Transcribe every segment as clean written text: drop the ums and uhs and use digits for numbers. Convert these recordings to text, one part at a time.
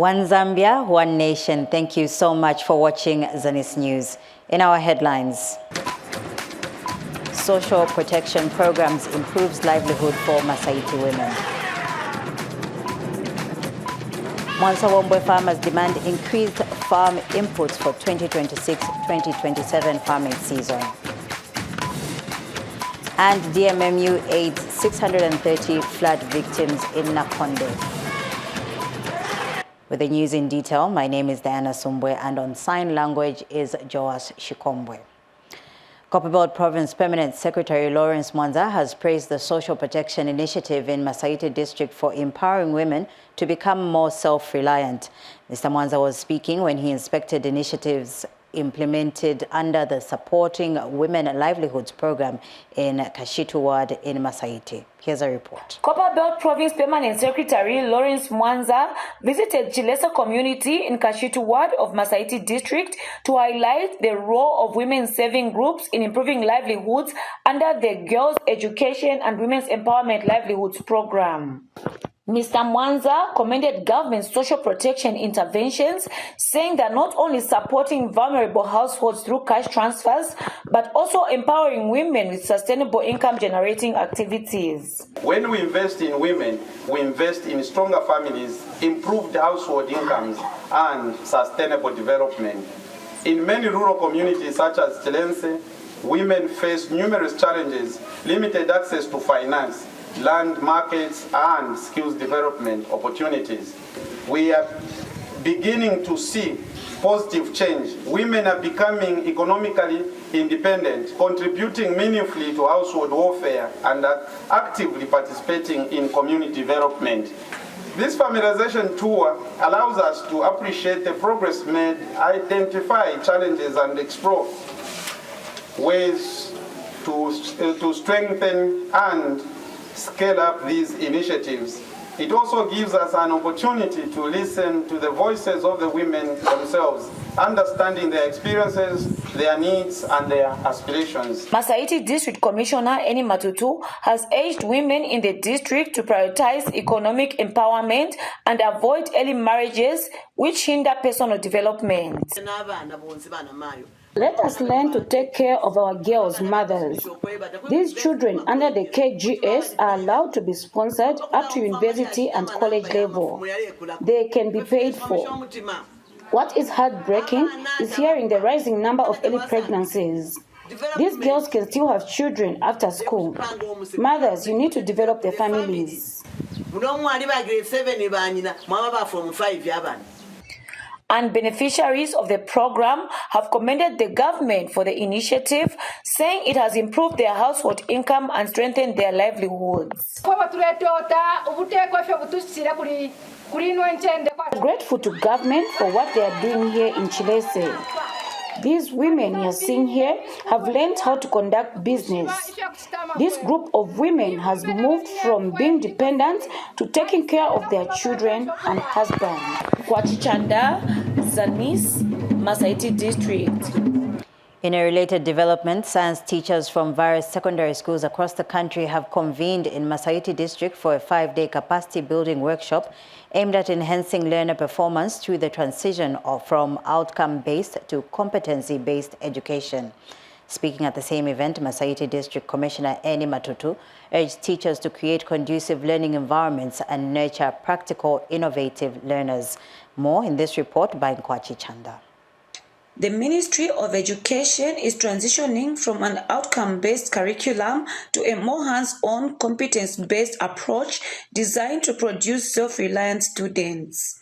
One Zambia, one nation. Thank you so much for watching Zanis News. In our headlines, social protection programs improves livelihood for Masaiti women. Mwansa-Wombwe farmers demand increased farm inputs for 2026-2027 farming season. And DMMU aids 630 flood victims in Nakonde. With the news in detail, my name is Diana Sumbwe, and on sign language is Joas Shikombwe. Copperbelt Province Permanent Secretary Lawrence Mwanza has praised the social protection initiative in Masaiti District for empowering women to become more self-reliant. Mr. Mwanza was speaking when he inspected initiatives implemented under the Supporting Women Livelihoods program in Kashitu Ward in Masaiti. Here's a report. Copperbelt Province Permanent Secretary Lawrence Mwanza visited Chilesa community in Kashitu Ward of Masaiti District to highlight the role of women saving groups in improving livelihoods under the Girls Education and Women's Empowerment Livelihoods program. Mr. Mwanza commended government's social protection interventions, saying they're not only supporting vulnerable households through cash transfers, but also empowering women with sustainable income-generating activities. When we invest in women, we invest in stronger families, improved household incomes, and sustainable development. In many rural communities such as Chilense, women face numerous challenges, limited access to finance, land markets, and skills development opportunities. We are beginning to see positive change. Women are becoming economically independent, contributing meaningfully to household welfare, and are actively participating in community development. This familiarization tour allows us to appreciate the progress made, identify challenges, and explore ways to strengthen and scale up these initiatives. It also gives us an opportunity to listen to the voices of the women themselves, understanding their experiences, their needs, and their aspirations. Masaiti District Commissioner Eni Matutu has urged women in the district to prioritize economic empowerment and avoid early marriages, which hinder personal development. Let us learn to take care of our girls' mothers. These children under the KGS are allowed to be sponsored up to university and college level. They can be paid for. What is heartbreaking is hearing the rising number of early pregnancies. These girls can still have children after school. Mothers, you need to develop their families. And beneficiaries of the program have commended the government for the initiative, saying it has improved their household income and strengthened their livelihoods. Grateful to government for what they are doing here in Chilese. These women you're seeing here have learned how to conduct business. This group of women has moved from being dependent to taking care of their children and husband. Kwatichanda, Zanis, Masaiti District. In a related development, science teachers from various secondary schools across the country have convened in Masaiti District for a 5-day capacity building workshop aimed at enhancing learner performance through the transition from outcome-based to competency-based education. Speaking at the same event, Masaiti District Commissioner Eni Matutu urged teachers to create conducive learning environments and nurture practical, innovative learners. More in this report by Nkwachi Chanda. The Ministry of Education is transitioning from an outcome-based curriculum to a more hands-on, competence-based approach designed to produce self-reliant students.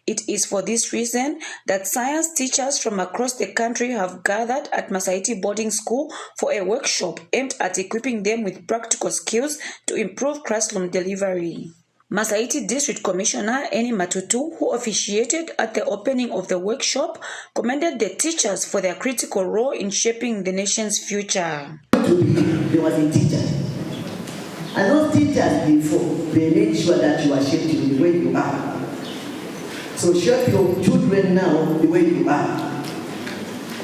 It is for this reason that science teachers from across the country have gathered at Masaiti Boarding School for a workshop aimed at equipping them with practical skills to improve classroom delivery. Masaiti District Commissioner Eni Matutu, who officiated at the opening of the workshop, commended the teachers for their critical role in shaping the nation's future. There was a teacher. And those teachers before, they made sure that you are shaped in the way you are. So shape your children now the way you are.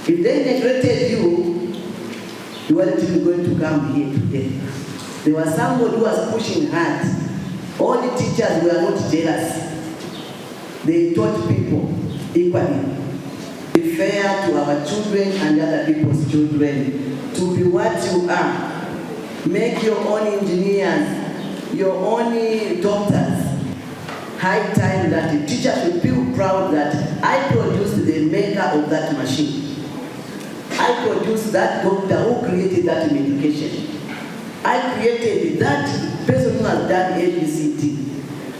If they neglected you, you weren't even going to come here today. There was somebody who was pushing hard. All the teachers were not jealous. they taught people equally. Be fair to our children and other people's children. To be what you are. Make your own engineers, your own doctors. High time that the teacher should feel proud that I produced the maker of that machine. I produced that doctor who created that medication. I created that person who has done ABCD.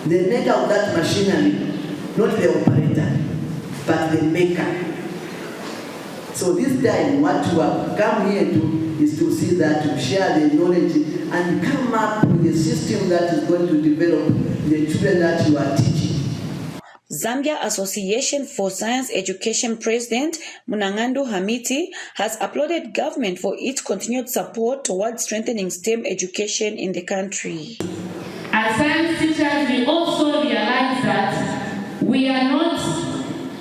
The maker of that machinery, not the operator, but the maker. So this time, what you have come here to is to see that, to share the knowledge and come up with a system that is going to develop the children that you are teaching. Zambia Association for Science Education President Munangandu Hamiti has applauded government for its continued support towards strengthening STEM education in the country. As science teachers, we also realize that we are not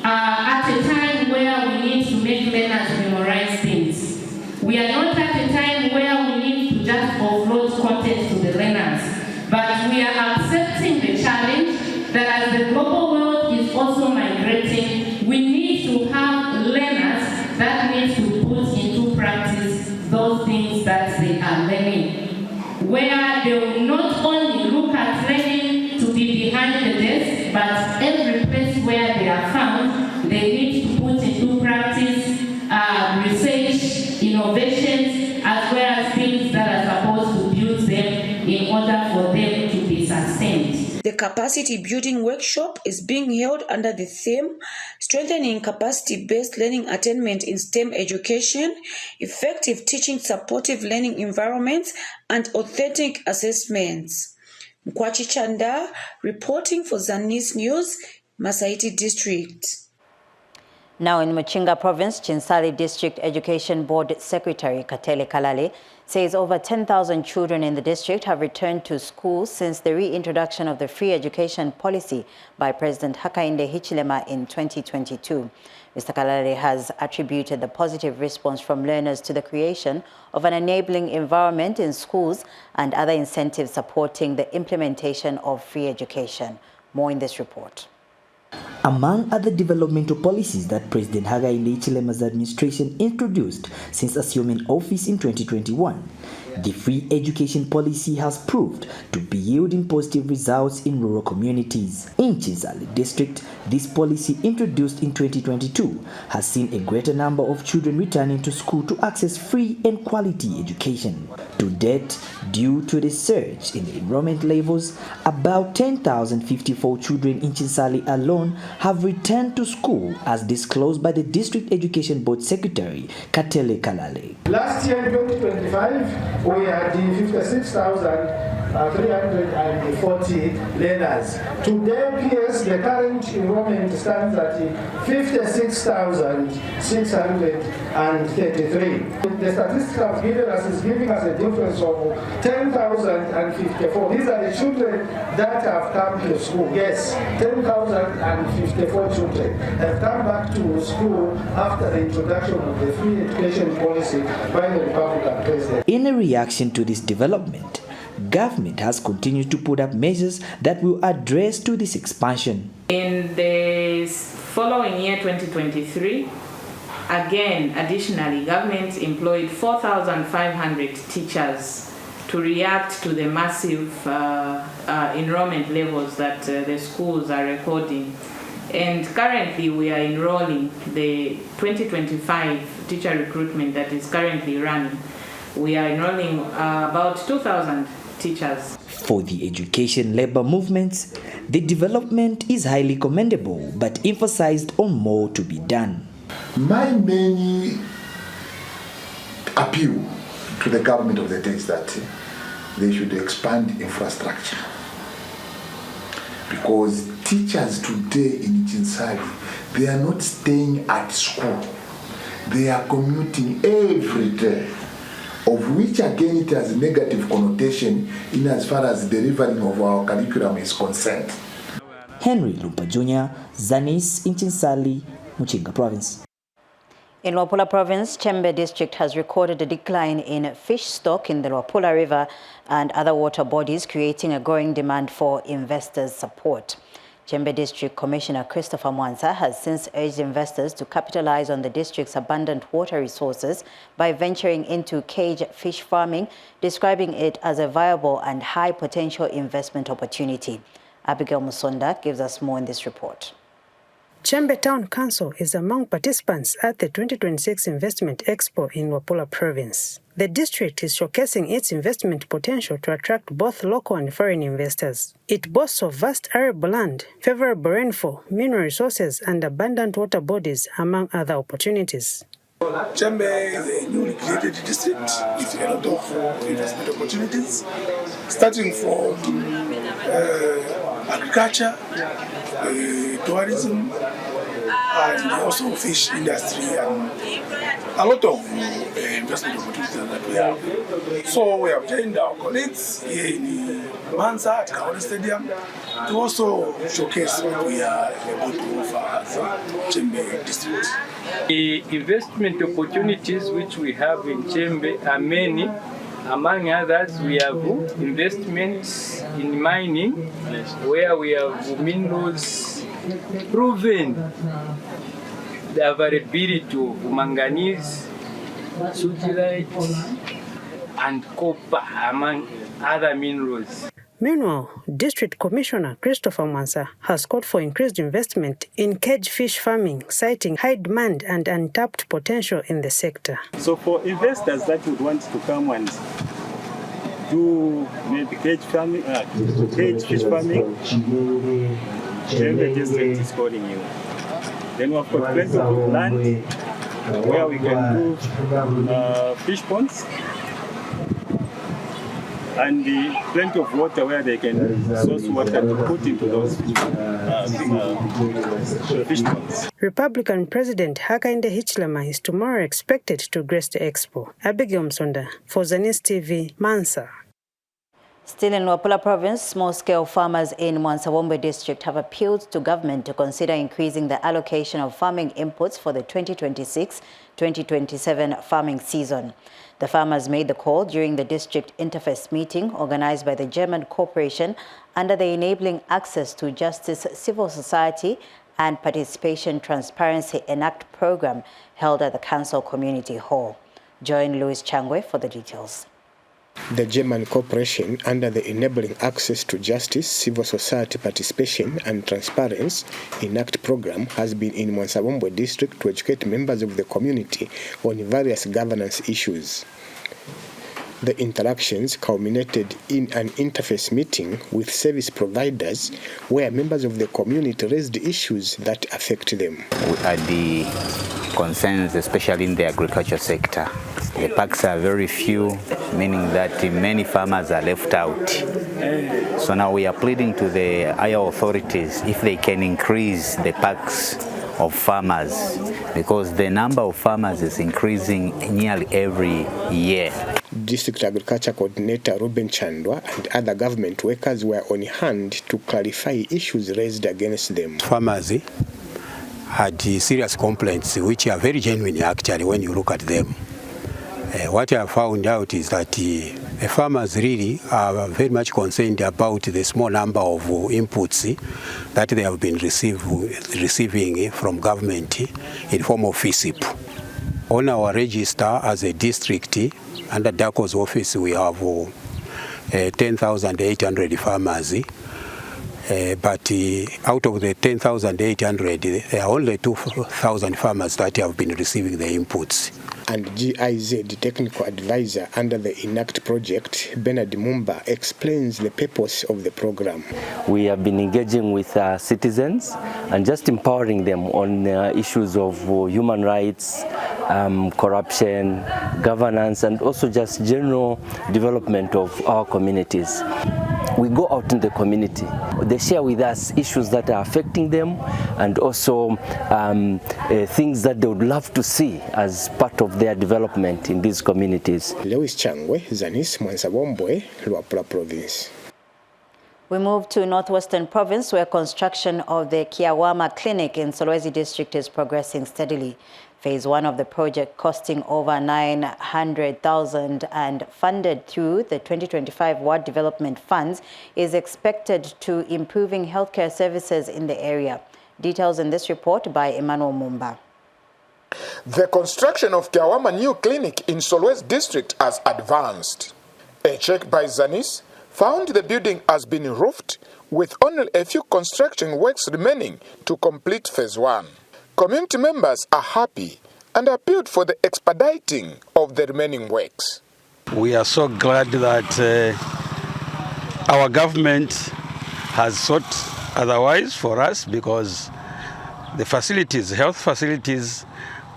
at a time where we need to make learners memorize things. We are not at a time where we need to just offload content to the learners, but we are accepting the challenge that as the global world is also migrating, we need to have learners that need to put into practice those things that they are learning, where they will not only look at learning to be behind the desk, but every place where they are found, they need to put into practice research, innovations, as well as things that are supposed to build them in order for them to be sustained. The capacity building workshop is being held under the theme Strengthening Capacity-Based Learning Attainment in STEM Education, Effective Teaching Supportive Learning Environments, and Authentic Assessments. Mkwachi Chanda, reporting for Zanis News, Masaiti District. Now in Muchinga Province, Chinsali District Education Board Secretary Katele Kalale says over 10,000 children in the district have returned to school since the reintroduction of the free education policy by President Hakainde Hichilema in 2022. Mr. Kalale has attributed the positive response from learners to the creation of an enabling environment in schools and other incentives supporting the implementation of free education. More in this report. Among other developmental policies that President Hakainde Hichilema's administration introduced since assuming office in 2021, the free education policy has proved to be yielding positive results in rural communities. In Chinsali district, this policy introduced in 2022 has seen a greater number of children returning to school to access free and quality education. To date, due to the surge in enrollment levels, about 10,054 children in Chinsali alone have returned to school, as disclosed by the District Education Board Secretary, Katele Kalale. Last year, 2025, we had 56,340 learners. Today, PS, the current enrollment stands at 56,633. The statistics have given us is giving us a difference of 10,054. These are the children that have come to school. Yes, 10,054 children have come back to school after the introduction of the free education policy by the Republican President. In a reaction to this development, government has continued to put up measures that will address to this expansion. In the following year, 2023, again, additionally, government employed 4,500 teachers to react to the massive enrollment levels that the schools are recording. And currently, we are enrolling the 2025 teacher recruitment that is currently running. We are enrolling about 2,000 teachers. For the education labor movements, the development is highly commendable, but emphasized on more to be done. My main appeal to the government of the day is that they should expand infrastructure. Because teachers today in Chinsali, they are not staying at school. They are commuting every day, of which again it has negative connotation in as far as delivering of our curriculum is concerned. Henry Lumpa Jr., Zanis in Chinsali, Muchinga Province. In Luapula Province, Chembe District has recorded a decline in fish stock in the Luapula River and other water bodies, creating a growing demand for investors' support. Chembe District Commissioner Christopher Mwansa has since urged investors to capitalize on the district's abundant water resources by venturing into cage fish farming, describing it as a viable and high potential investment opportunity. Abigail Musonda gives us more in this report. Chembe Town Council is among participants at the 2026 Investment Expo in Wapula Province. The district is showcasing its investment potential to attract both local and foreign investors. It boasts of vast arable land, favorable rainfall, mineral resources, and abundant water bodies, among other opportunities. Chembe is a newly created district with a lot of investment opportunities, starting from agriculture, tourism, and also fish industry, and a lot of investment opportunities that we have. So we have joined our colleagues here in Mansa at Kaole Stadium to also showcase what we are able to offer as a Chembe district. The investment opportunities which we have in Chembe are many. Among others, we have investments in mining, where we have minerals proven the availability of manganese, sulfurite, and copper, among other minerals. Meanwhile, District Commissioner Christopher Mwansa has called for increased investment in cage fish farming, citing high demand and untapped potential in the sector. So for investors that would want to come and do maybe cage farming, cage fish farming, Chembe district is calling you. Then we've got plenty of land where we can do fish ponds, and plenty of water where they can source water to put into those fish ponds. Republican President Hakainde Hichilema is tomorrow expected to grace the expo. Abigail Musonda for Zanis TV, Mansa. Still in Wapula Province, small-scale farmers in Mwansawombe district have appealed to government to consider increasing the allocation of farming inputs for the 2026-2027 farming season. The farmers made the call during the district interface meeting organized by the German Corporation under the Enabling Access to Justice, Civil Society and Participation Transparency Enact program held at the Council Community Hall. Join Louis Changwe for the details. The German Corporation, under the Enabling Access to Justice, Civil Society Participation and Transparency Enact program, has been in Mwansawombe district to educate members of the community on various governance issues. The interactions culminated in an interface meeting with service providers where members of the community raised issues that affect them. We had the concerns, especially in the agriculture sector. The packs are very few, meaning that many farmers are left out. So now we are pleading to the higher authorities if they can increase the packs of farmers, because the number of farmers is increasing nearly every year. District Agriculture Coordinator Ruben Chandwa and other government workers were on hand to clarify issues raised against them. Farmers had serious complaints, which are very genuine actually when you look at them. What I have found out is that the farmers really are very much concerned about the small number of inputs that they have been receiving from government in form of FISIP. On our register as a district, under DACO's office, we have 10,800 farmers. But out of the 10,800, there are only 2,000 farmers that have been receiving the inputs. And GIZ technical advisor under the Enact project, Bernard Mumba, explains the purpose of the program. We have been engaging with citizens and just empowering them on issues of human rights, corruption, governance, and also just general development of our communities. We go out in the community. They share with us issues that are affecting them and also things that they would love to see as part of their development in these communities. Louis Changwe, Zanis, Mwansawombe, Wapula Province. We move to Northwestern Province, where construction of the Kiawama Clinic in Solwezi District is progressing steadily. Phase 1 of the project, costing over 900,000 and funded through the 2025 Ward Development Funds, is expected to improving healthcare services in the area. Details in this report by Emmanuel Mumba. The construction of Kiawama New Clinic in Solwezi District has advanced. A check by Zanis found the building has been roofed with only a few construction works remaining to complete Phase 1. Community members are happy and appealed for the expediting of the remaining works. We are so glad that our government has sought otherwise for us, because the facilities, health facilities,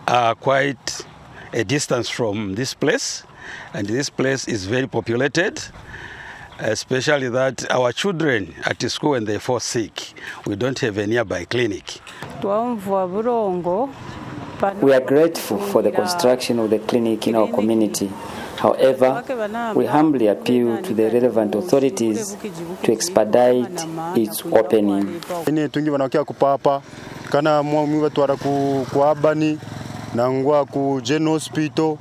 are quite a distance from this place, and this place is very populated, especially that our children at school, when they fall sick, we don't have a nearby clinic. We are grateful for the construction of the clinic in our community. However, we humbly appeal to the relevant authorities to expedite its opening. Nangwa ku General Hospital,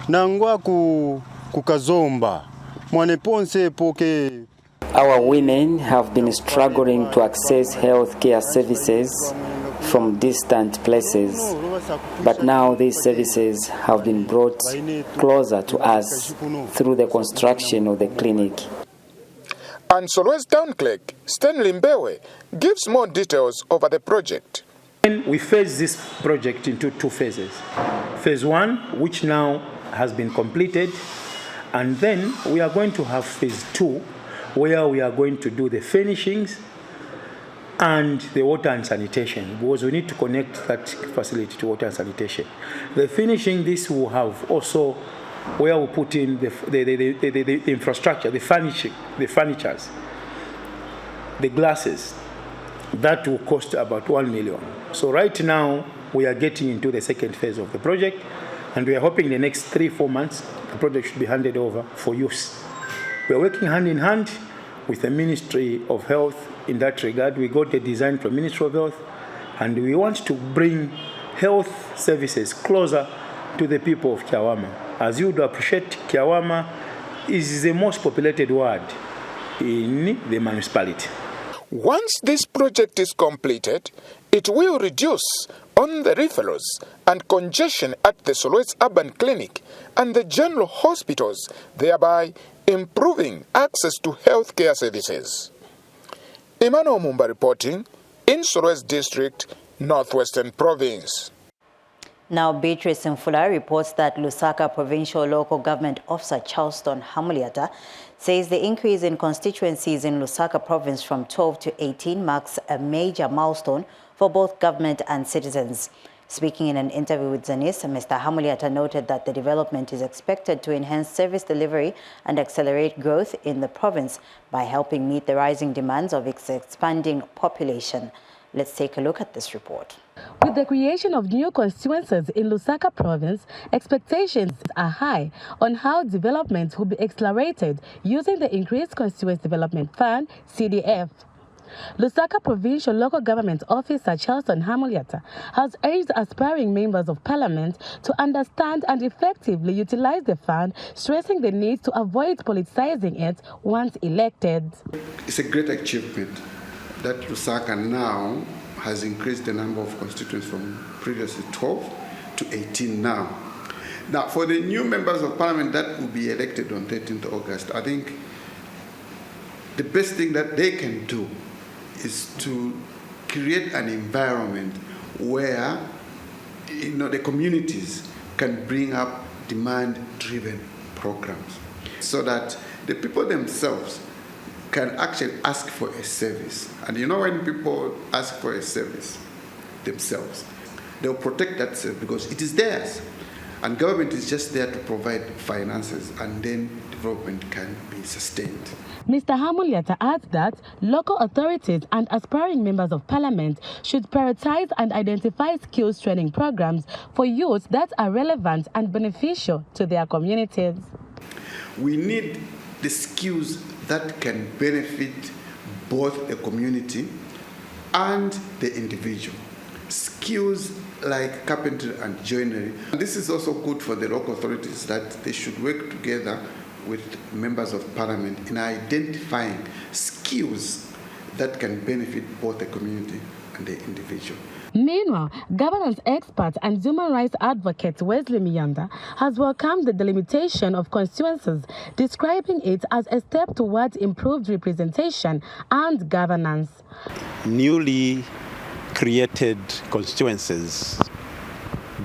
nangwa ku Kazomba. Our women have been struggling to access health care services from distant places, but now these services have been brought closer to us through the construction of the clinic. And Solwezi Town Clerk Stanley Mbewe gives more details over the project. We phase this project into two phases. Phase 1, which now has been completed, and then we are going to have Phase 2, where we are going to do the finishings and the water and sanitation, because we need to connect that facility to water and sanitation. The finishing, this will have also where we put in the infrastructure, the furnitures, the glasses. That will cost about 1 million. So right now, we are getting into the second phase of the project, and we are hoping in the next 3-4 months, the project should be handed over for use. We are working hand in hand with the Ministry of Health in that regard. We got a design from Ministry of Health, and we want to bring health services closer to the people of Kiawama. As you would appreciate, Kiawama is the most populated ward in the municipality. Once this project is completed, it will reduce on the referrals and congestion at the Solwezi Urban Clinic and the general hospitals, thereby improving access to healthcare services. Emmanuel Mumba reporting in Solwezi District, Northwestern Province. Now, Beatrice Mfula reports that Lusaka Provincial Local Government Officer Charleston Hamuliata says the increase in constituencies in Lusaka Province from 12 to 18 marks a major milestone for both government and citizens. Speaking in an interview with Zanis, Mr. Hamuliata noted that the development is expected to enhance service delivery and accelerate growth in the province by helping meet the rising demands of its expanding population. Let's take a look at this report. With the creation of new constituencies in Lusaka Province, expectations are high on how development will be accelerated using the Increased Constituency Development Fund, CDF. Lusaka Provincial Local Government Officer Charleston Hamuliata has urged aspiring members of parliament to understand and effectively utilize the fund, stressing the need to avoid politicizing it once elected. It's a great achievement that Lusaka now has increased the number of constituents from previously 12 to 18 now. Now, for the new members of parliament that will be elected on 13th August, I think the best thing that they can do is to create an environment where the communities can bring up demand-driven programs so that the people themselves can actually ask for a service. And when people ask for a service themselves, they'll protect that service because it is theirs. And government is just there to provide finances, and then development can be sustained. Mr. Hamuliata adds that local authorities and aspiring members of parliament should prioritize and identify skills training programs for youth that are relevant and beneficial to their communities. We need the skills that can benefit both the community and the individual. Skills like carpentry and joinery. This is also good for the local authorities that they should work together with members of parliament in identifying skills that can benefit both the community and the individual. Meanwhile, governance expert and human rights advocate Wesley Miyanda has welcomed the delimitation of constituencies, describing it as a step towards improved representation and governance. Newly created constituencies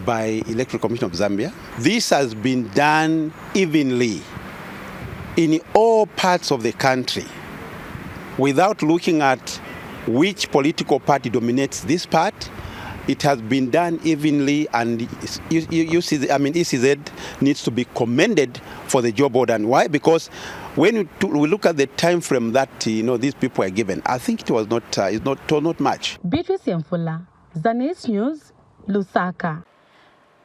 by Electoral Commission of Zambia. This has been done evenly in all parts of the country without looking at which political party dominates this part. It has been done evenly, and ECZ needs to be commended for the job well done. Why? Because when we look at the time frame that these people are given, I think it was not much. Beatrice Mfula, Zanis News, Lusaka.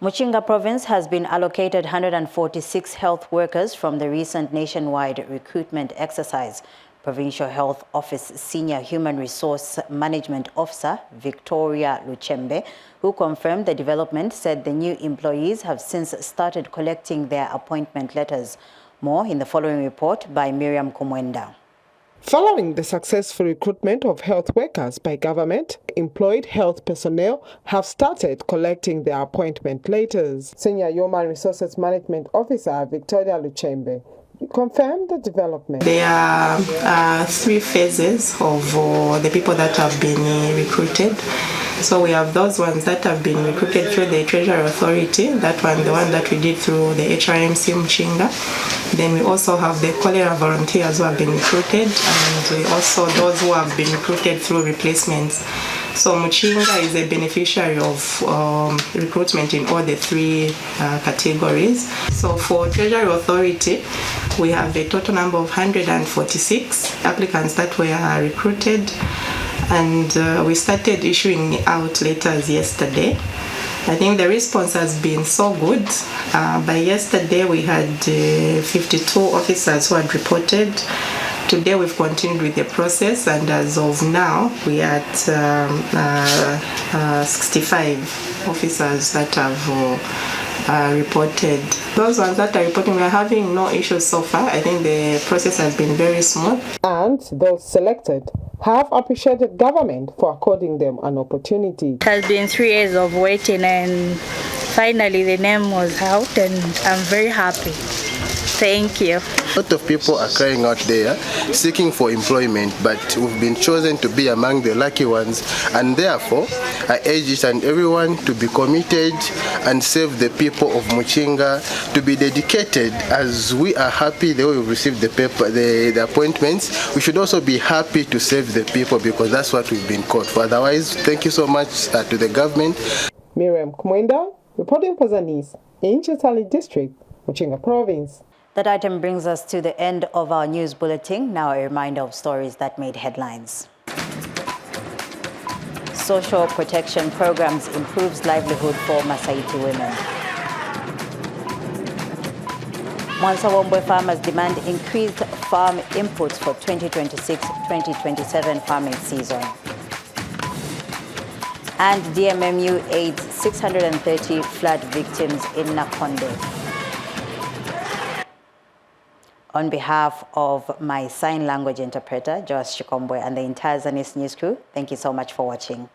Muchinga Province has been allocated 146 health workers from the recent nationwide recruitment exercise. Provincial Health Office Senior Human Resource Management Officer Victoria Chembe, who confirmed the development, said the new employees have since started collecting their appointment letters. More in the following report by Miriam Kumwenda. Following the successful recruitment of health workers by government, employed health personnel have started collecting their appointment letters. Senior Human Resources Management Officer Victoria Chembe confirmed the development. There are 3 phases of the people that have been recruited. So we have those ones that have been recruited through the Treasury Authority, that one, the one that we did through the HRMC Muchinga. Then we also have the cholera volunteers who have been recruited, and also those who have been recruited through replacements. So Muchinga is a beneficiary of recruitment in all the 3 categories. So for Treasury Authority, we have a total number of 146 applicants that were recruited, and we started issuing out letters yesterday. I think the response has been so good. By yesterday, we had 52 officers who had reported. Today we've continued with the process, and as of now we are at 65 officers that have reported. Those ones that are reporting, we are having no issues so far. I think the process has been very smooth. And those selected have appreciated government for according them an opportunity. It has been 3 years of waiting, and finally the name was out, and I'm very happy. Thank you. A lot of people are crying out there seeking for employment, but we've been chosen to be among the lucky ones, and therefore I urge each and everyone to be committed and serve the people of Muchinga, to be dedicated. As we are happy the way we've received the appointments, we should also be happy to serve the people, because that's what we've been called for. Otherwise, thank you so much to the government. Miriam Kumwenda, reporting for Zanis, in Chitali District, Muchinga Province. That item brings us to the end of our news bulletin. Now a reminder of stories that made headlines. Social protection programs improves livelihood for Masaiti women. Mwansawombwe farmers demand increased farm inputs for 2026-2027 farming season. And DMMU aids 630 flood victims in Nakonde. On behalf of my sign language interpreter, Josh Chikombwe, and the entire Zanis News crew, thank you so much for watching.